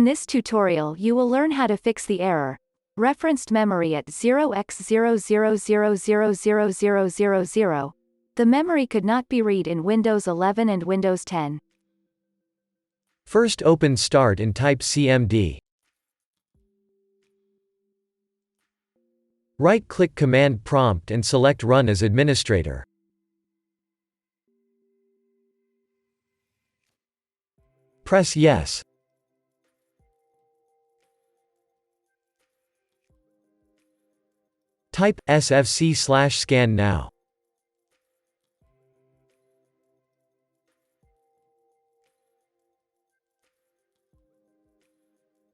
In this tutorial you will learn how to fix the error. Referenced memory at 0x00000000. The memory could not be read in Windows 11 and Windows 10. First open Start and type cmd. Right-click Command Prompt and select Run as Administrator. Press Yes. Type sfc/scan now.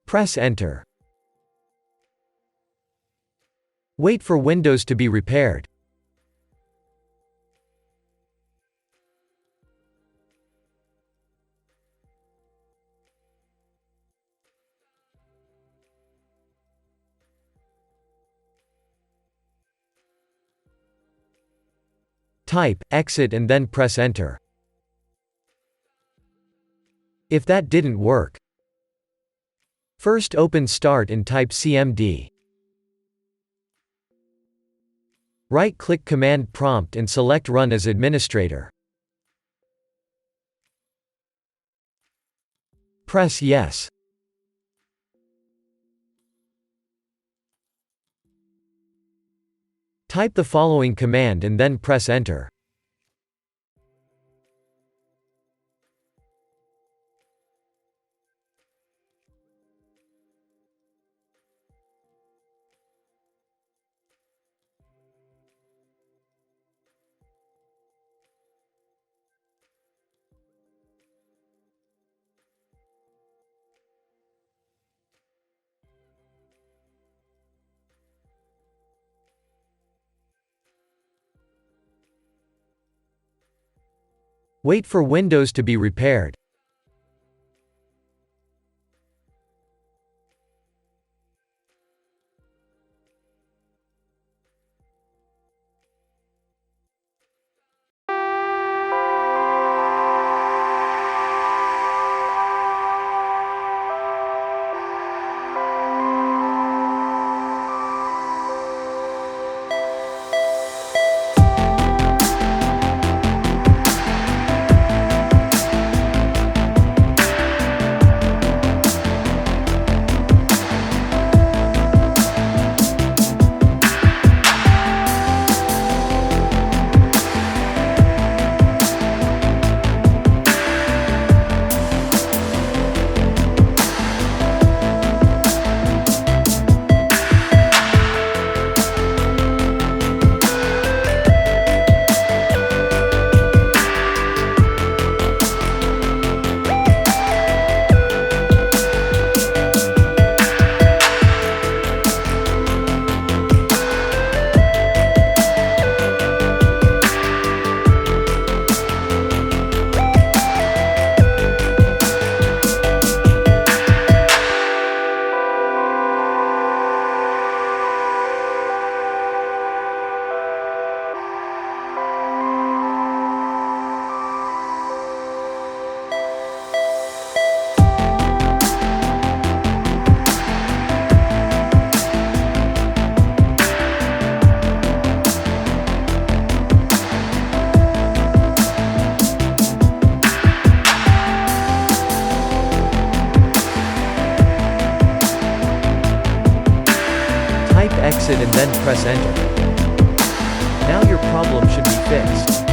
Press Enter. Wait for Windows to be repaired. Type exit and then press Enter. If that didn't work, first open Start and type cmd. Right-click Command Prompt and select Run as Administrator. Press Yes. Type the following command and then press Enter. Wait for Windows to be repaired. Type exit and then press Enter. Now your problem should be fixed.